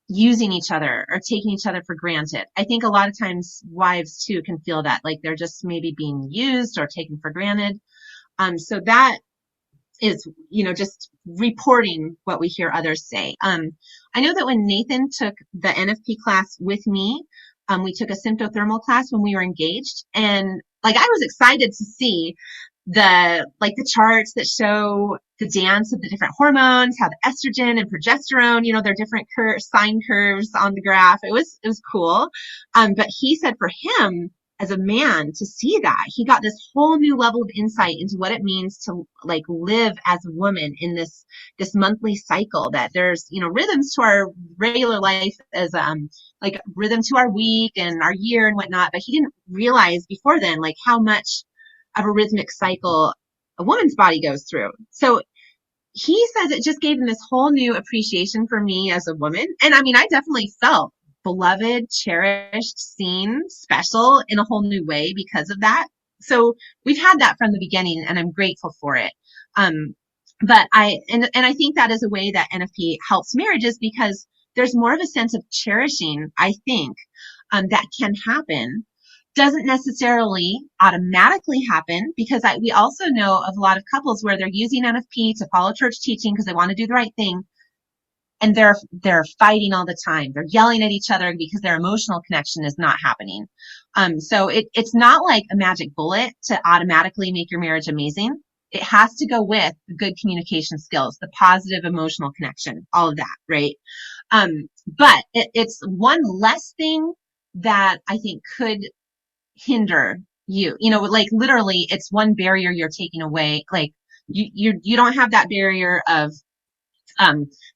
using each other or taking each other for granted. I think a lot of times wives too can feel that, like they're just maybe being used or taken for granted. So that is, just reporting what we hear others say. I know that when Nathan took the NFP class with me, we took a symptothermal class when we were engaged, and like I was excited to see the charts that show the dance of the different hormones, how the estrogen and progesterone, their different sine curves on the graph. It was cool. But he said for him as a man to see that, he got this whole new level of insight into what it means to like live as a woman in this monthly cycle, that there's, rhythms to our regular life as like rhythm to our week and our year and whatnot. But he didn't realize before then like how much of a rhythmic cycle a woman's body goes through. So he says it just gave him this whole new appreciation for me as a woman. And I mean, I definitely felt beloved, cherished, seen, special in a whole new way because of that. So we've had that from the beginning, and I'm grateful for it. But I think that is a way that NFP helps marriages, because there's more of a sense of cherishing, I think, that can happen. Doesn't necessarily automatically happen, because we also know of a lot of couples where they're using NFP to follow church teaching because they want to do the right thing, and they're fighting all the time. They're yelling at each other because their emotional connection is not happening. So it's not like a magic bullet to automatically make your marriage amazing. It has to go with the good communication skills, the positive emotional connection, all of that, right? But it's one less thing that I think could hinder you. Like literally, it's one barrier you're taking away. Like you don't have that barrier of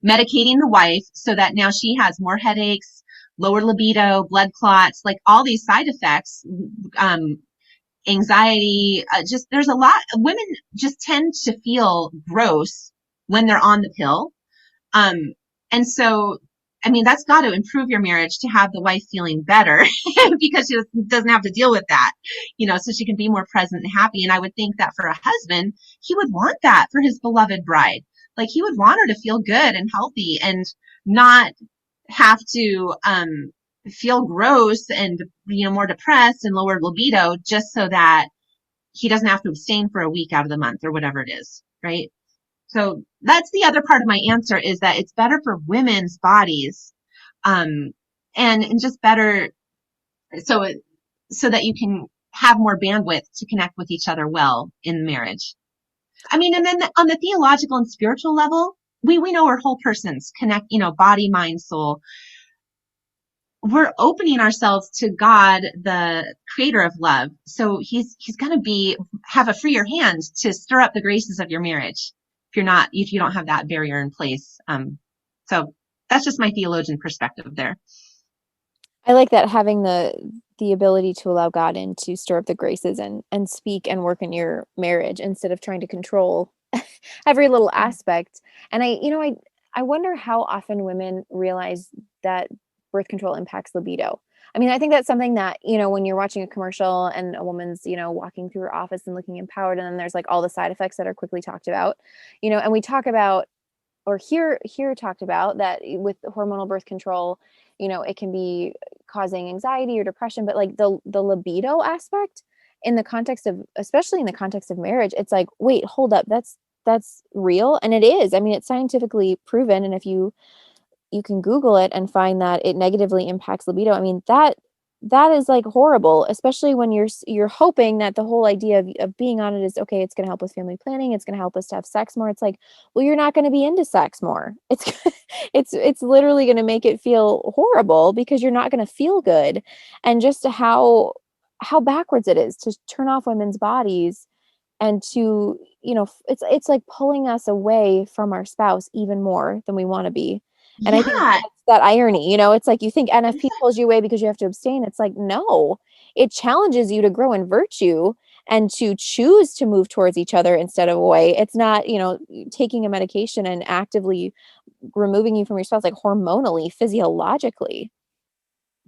medicating the wife so that now she has more headaches, lower libido, blood clots, like all these side effects, anxiety. Just there's a lot. Women just tend to feel gross when they're on the pill. And so, I mean, that's got to improve your marriage to have the wife feeling better because she doesn't have to deal with that, so she can be more present and happy. And I would think that for a husband, he would want that for his beloved bride. Like he would want her to feel good and healthy and not have to feel gross and, more depressed and lower libido just so that he doesn't have to abstain for a week out of the month or whatever it is, right? So that's the other part of my answer, is that it's better for women's bodies, and just better so that you can have more bandwidth to connect with each other well in marriage. I mean, and then on the theological and spiritual level, we know we're whole persons, connect, body, mind, soul. We're opening ourselves to God, the creator of love. So he's going to have a freer hand to stir up the graces of your marriage if you don't have that barrier in place. So that's just my theologian perspective there. I like that, having the ability to allow God in to stir up the graces and speak and work in your marriage instead of trying to control every little aspect. And I wonder how often women realize that birth control impacts libido. I mean, I think that's something that, when you're watching a commercial and a woman's, walking through her office and looking empowered, and then there's like all the side effects that are quickly talked about, and we talk about, or hear talked about that with hormonal birth control, it can be causing anxiety or depression, but like the libido aspect in the context of, especially in the context of marriage, it's like, wait, hold up, that's real. And it is. I mean, it's scientifically proven. And if you can Google it and find that it negatively impacts libido, I mean, that is like horrible, especially when you're hoping that the whole idea of being on it is, okay, it's going to help with family planning, it's going to help us to have sex more. It's like, well, you're not going to be into sex more. It's literally going to make it feel horrible because you're not going to feel good. And just how backwards it is to turn off women's bodies, and to, it's like pulling us away from our spouse even more than we want to be. And I think Yeah. that's that irony, it's like you think NFP pulls you away because you have to abstain. It's like, no, it challenges you to grow in virtue and to choose to move towards each other instead of away. It's not, taking a medication and actively removing you from your spouse, like hormonally, physiologically.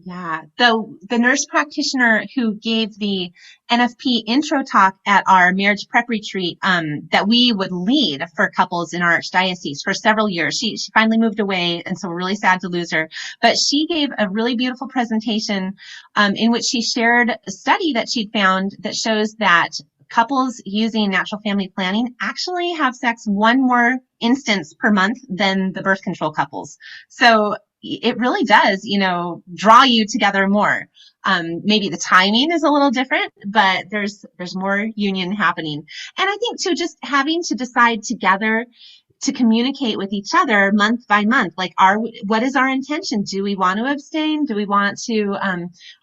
Yeah, the nurse practitioner who gave the NFP intro talk at our marriage prep retreat that we would lead for couples in our archdiocese for several years. She finally moved away, and so we're really sad to lose her. But she gave a really beautiful presentation in which she shared a study that she'd found that shows that couples using natural family planning actually have sex one more instance per month than the birth control couples. So it really does, draw you together more. Maybe the timing is a little different, but there's more union happening. And I think too, just having to decide together to communicate with each other month by month, like what is our intention? Do we want to abstain? Do we want to,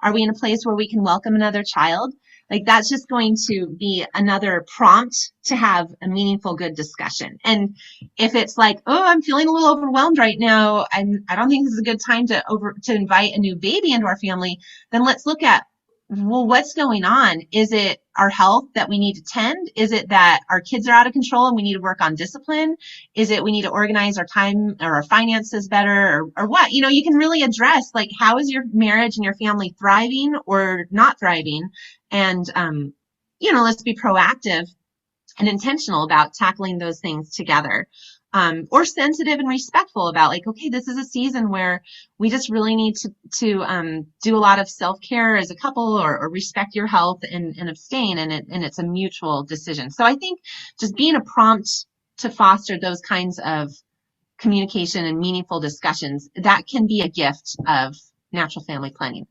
are we in a place where we can welcome another child? Like that's just going to be another prompt to have a meaningful, good discussion. And if it's like, oh, I'm feeling a little overwhelmed right now, I don't think this is a good time to invite a new baby into our family, then let's look at, well, what's going on? Is it our health that we need to tend? Is it that our kids are out of control and we need to work on discipline? Is it we need to organize our time or our finances better or what? You can really address like, how is your marriage and your family thriving or not thriving? And, let's be proactive and intentional about tackling those things together. Or sensitive and respectful about like, okay, this is a season where we just really need to do a lot of self-care as a couple or respect your health and abstain. And it's a mutual decision. So I think just being a prompt to foster those kinds of communication and meaningful discussions, that can be a gift of natural family planning.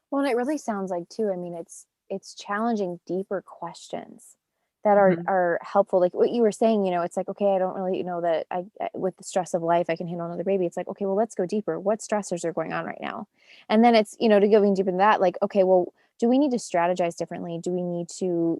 Well, and it really sounds like too, I mean, it's challenging deeper questions that are Mm-hmm. are helpful. Like what you were saying, it's like, okay, I don't really know that with the stress of life, I can handle another baby. It's like, okay, well, let's go deeper. What stressors are going on right now? And then it's, to going deeper into that, like, okay, well, do we need to strategize differently? Do we need to,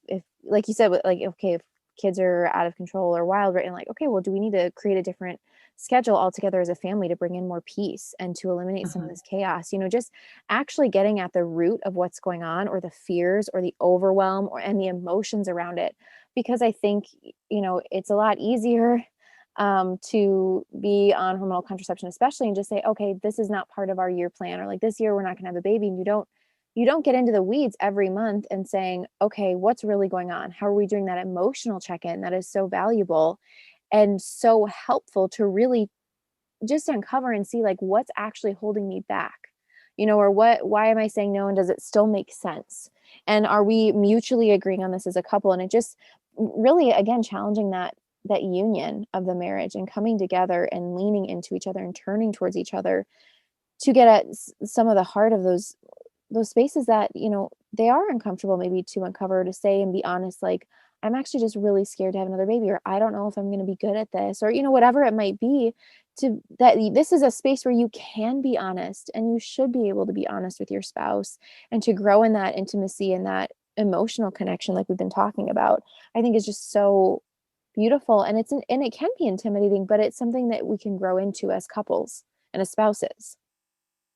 if like you said, like, okay, if kids are out of control or wild, right? And like, okay, well, do we need to create a different schedule altogether as a family to bring in more peace and to eliminate some of Mm-hmm. this chaos? Just actually getting at the root of what's going on, or the fears or the overwhelm and the emotions around it. Because I think, it's a lot easier to be on hormonal contraception, especially, and just say, okay, this is not part of our year plan, or like this year we're not going to have a baby. And you don't get into the weeds every month and saying, okay, what's really going on? How are we doing that emotional check-in that is so valuable and so helpful to really just uncover and see like what's actually holding me back, or why am I saying no, and does it still make sense, and are we mutually agreeing on this as a couple? And it just really, again, challenging that union of the marriage and coming together and leaning into each other and turning towards each other to get at some of the heart of those spaces that, they are uncomfortable maybe to uncover, to say and be honest, like, I'm actually just really scared to have another baby, or I don't know if I'm going to be good at this, or, whatever it might be. To that, this is a space where you can be honest, and you should be able to be honest with your spouse, and to grow in that intimacy and that emotional connection like we've been talking about. I think is just so beautiful, and and it can be intimidating, but it's something that we can grow into as couples and as spouses.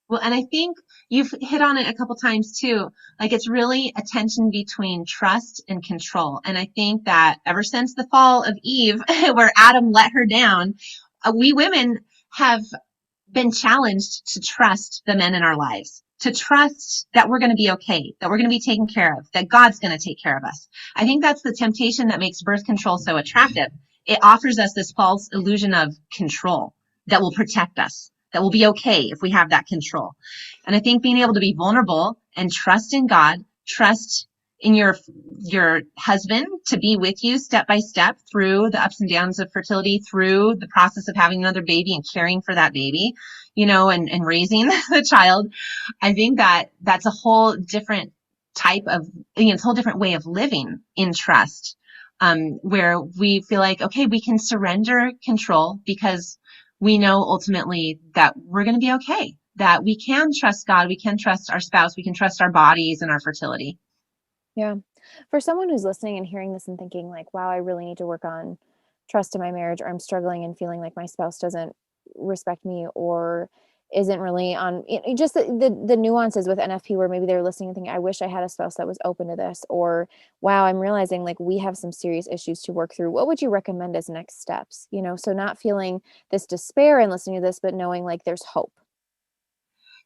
Well, and I think you've hit on it a couple times too. Like it's really a tension between trust and control. And I think that ever since the fall of Eve, where Adam let her down, we women have been challenged to trust the men in our lives, to trust that we're going to be okay, that we're going to be taken care of, that God's going to take care of us. I think that's the temptation that makes birth control so attractive. It offers us this false illusion of control that will protect us, that will be okay if we have that control. And I think being able to be vulnerable and trust in God, trust in your husband to be with you step by step through the ups and downs of fertility, through the process of having another baby and caring for that baby, and raising the child. I think that that's a whole different type of, it's a whole different way of living in trust, where we feel like, okay, we can surrender control because we know ultimately that we're going to be okay, that we can trust God, we can trust our spouse, we can trust our bodies and our fertility. Yeah. For someone who's listening and hearing this and thinking like, wow, I really need to work on trust in my marriage, or I'm struggling and feeling like my spouse doesn't respect me or isn't really on just the nuances with NFP where maybe they're listening and thinking, I wish I had a spouse that was open to this, or wow, I'm realizing like we have some serious issues to work through. What would you recommend as next steps? So not feeling this despair and listening to this, but knowing like there's hope.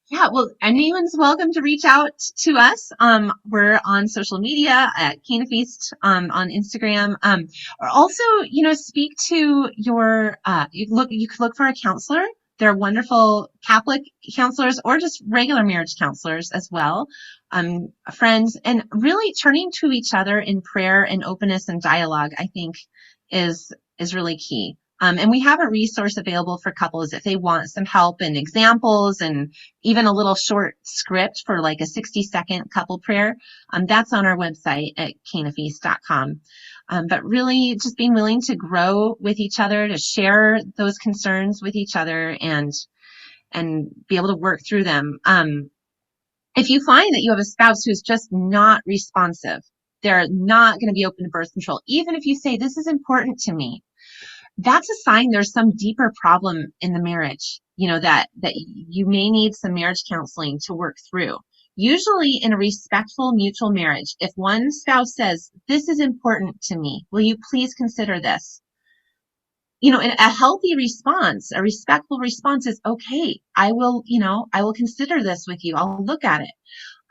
Yeah, well, anyone's welcome to reach out to us. We're on social media at Cana Feast, on Instagram. Or also, speak to you could look for a counselor. There are wonderful Catholic counselors or just regular marriage counselors as well. Friends, and really turning to each other in prayer and openness and dialogue, I think is really key. And we have a resource available for couples if they want some help and examples and even a little short script for like a 60-second couple prayer. That's on our website at canafeast.com. But really just being willing to grow with each other, to share those concerns with each other and be able to work through them. If you find that you have a spouse who's just not responsive, they're not going to be open to birth control, even if you say, this is important to me, that's a sign there's some deeper problem in the marriage, that you may need some marriage counseling to work through. Usually in a respectful mutual marriage, if one spouse says, this is important to me, will you please consider this? A healthy response, a respectful response is, okay, I will consider this with you. I'll look at it.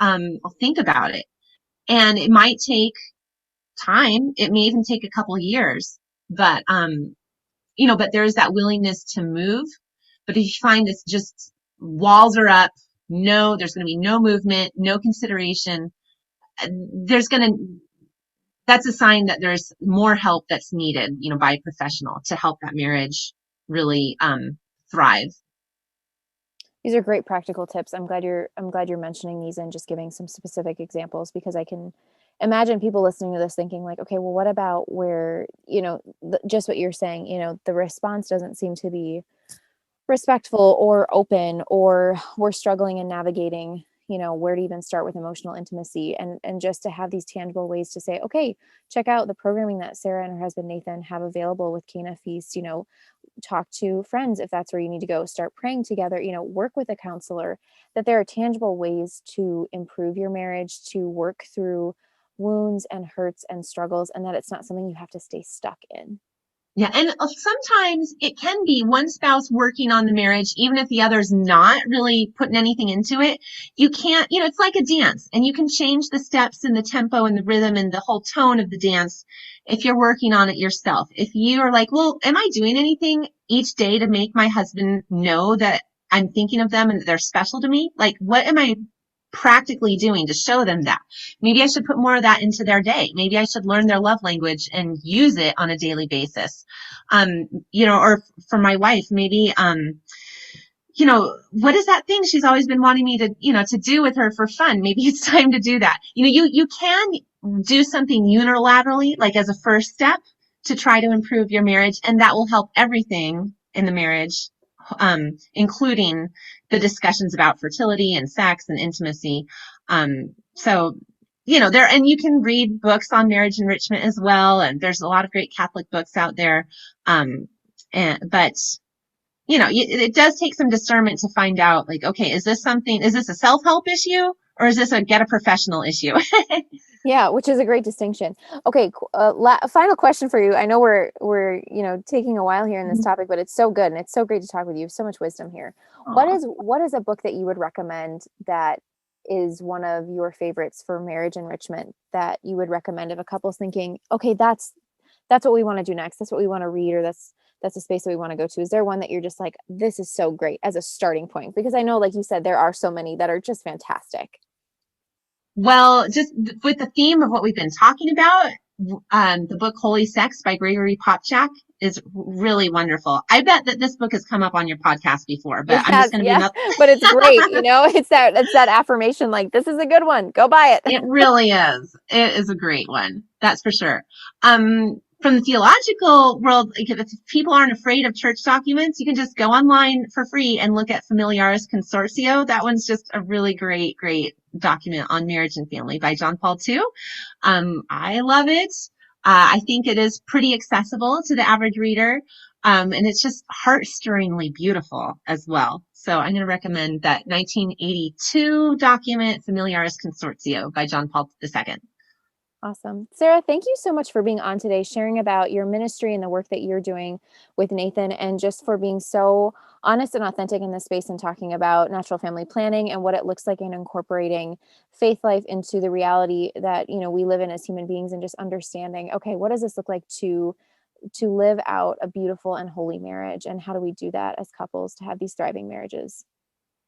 I'll think about it. And it might take time. It may even take a couple of years, but there's that willingness to move. But if you find this just walls are up, there's going to be no movement, no consideration, that's a sign that there's more help that's needed, by a professional to help that marriage really thrive. These are great practical tips. I'm glad you're mentioning these and just giving some specific examples, because I can imagine people listening to this thinking like, okay, well, what about where, just what you're saying, the response doesn't seem to be respectful or open, or we're struggling in navigating, where to even start with emotional intimacy, and just to have these tangible ways to say, okay, check out the programming that Sarah and her husband Nathan have available with Cana Feast, talk to friends if that's where you need to go, start praying together, work with a counselor, that there are tangible ways to improve your marriage, to work through wounds and hurts and struggles, and that it's not something you have to stay stuck in. Yeah, and sometimes it can be one spouse working on the marriage, even if the other's not really putting anything into it. You can't, it's like a dance, and you can change the steps and the tempo and the rhythm and the whole tone of the dance if you're working on it yourself. If you are like, well, am I doing anything each day to make my husband know that I'm thinking of them and that they're special to me? Like, what am I practically doing to show them that? Maybe I should put more of that into their day. Maybe I should learn their love language and use it on a daily basis. Or for my wife, maybe, what is that thing she's always been wanting me to do with her for fun? Maybe it's time to do that. You can do something unilaterally, like as a first step to try to improve your marriage, and that will help everything in the marriage, including the discussions about fertility and sex and intimacy. And you can read books on marriage enrichment as well. And there's a lot of great Catholic books out there. But it does take some discernment to find out, like, okay, is this a self-help issue, or is this a get a professional issue? Yeah, which is a great distinction. Okay, final question for you. I know we're taking a while here in this topic, but it's so good and it's so great to talk with you. So much wisdom here. What is a book that you would recommend that is one of your favorites for marriage enrichment, that you would recommend if a couple's thinking, okay, that's what we want to do next. That's what we want to read, or that's a space that we want to go to. Is there one that you're just like, this is so great as a starting point? Because I know, like you said, there are so many that are just fantastic. Well, just with the theme of what we've been talking about, the book Holy Sex by Gregory Popchak is really wonderful. I bet that this book has come up on your podcast before, but I'm just going to be but it's great. It's that affirmation, like, this is a good one. Go buy it. It really is. It is a great one. That's for sure. From the theological world, if people aren't afraid of church documents, you can just go online for free and look at Familiaris Consortio. That one's just a really great, great document on marriage and family by John Paul II. I love it. I think it is pretty accessible to the average reader. And it's just heart-stirringly beautiful as well. So I'm going to recommend that 1982 document, Familiaris Consortio by John Paul II. Awesome. Sarah, thank you so much for being on today, sharing about your ministry and the work that you're doing with Nathan, and just for being so honest and authentic in this space and talking about natural family planning and what it looks like in incorporating faith life into the reality that, we live in as human beings, and just understanding, okay, what does this look like to live out a beautiful and holy marriage, and how do we do that as couples to have these thriving marriages?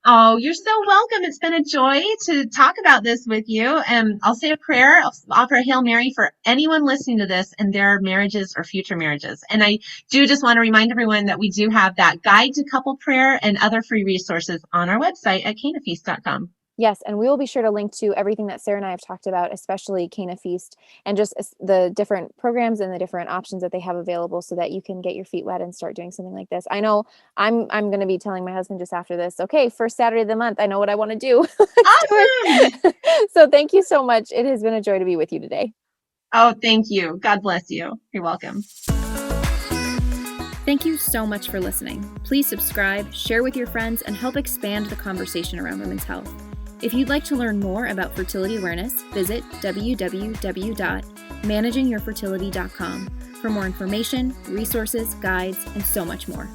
Oh, you're so welcome. It's been a joy to talk about this with you. And I'll say a prayer. I'll offer a Hail Mary for anyone listening to this and their marriages or future marriages. And I do just want to remind everyone that we do have that guide to couple prayer and other free resources on our website at canafeast.com. Yes, and we will be sure to link to everything that Sarah and I have talked about, especially Cana Feast, and just the different programs and the different options that they have available, so that you can get your feet wet and start doing something like this. I know I'm going to be telling my husband just after this, okay, first Saturday of the month, I know what I want to do. Let's Awesome. do it. So thank you so much. It has been a joy to be with you today. Oh, thank you. God bless you. You're welcome. Thank you so much for listening. Please subscribe, share with your friends, and help expand the conversation around women's health. If you'd like to learn more about fertility awareness, visit www.managingyourfertility.com for more information, resources, guides, and so much more.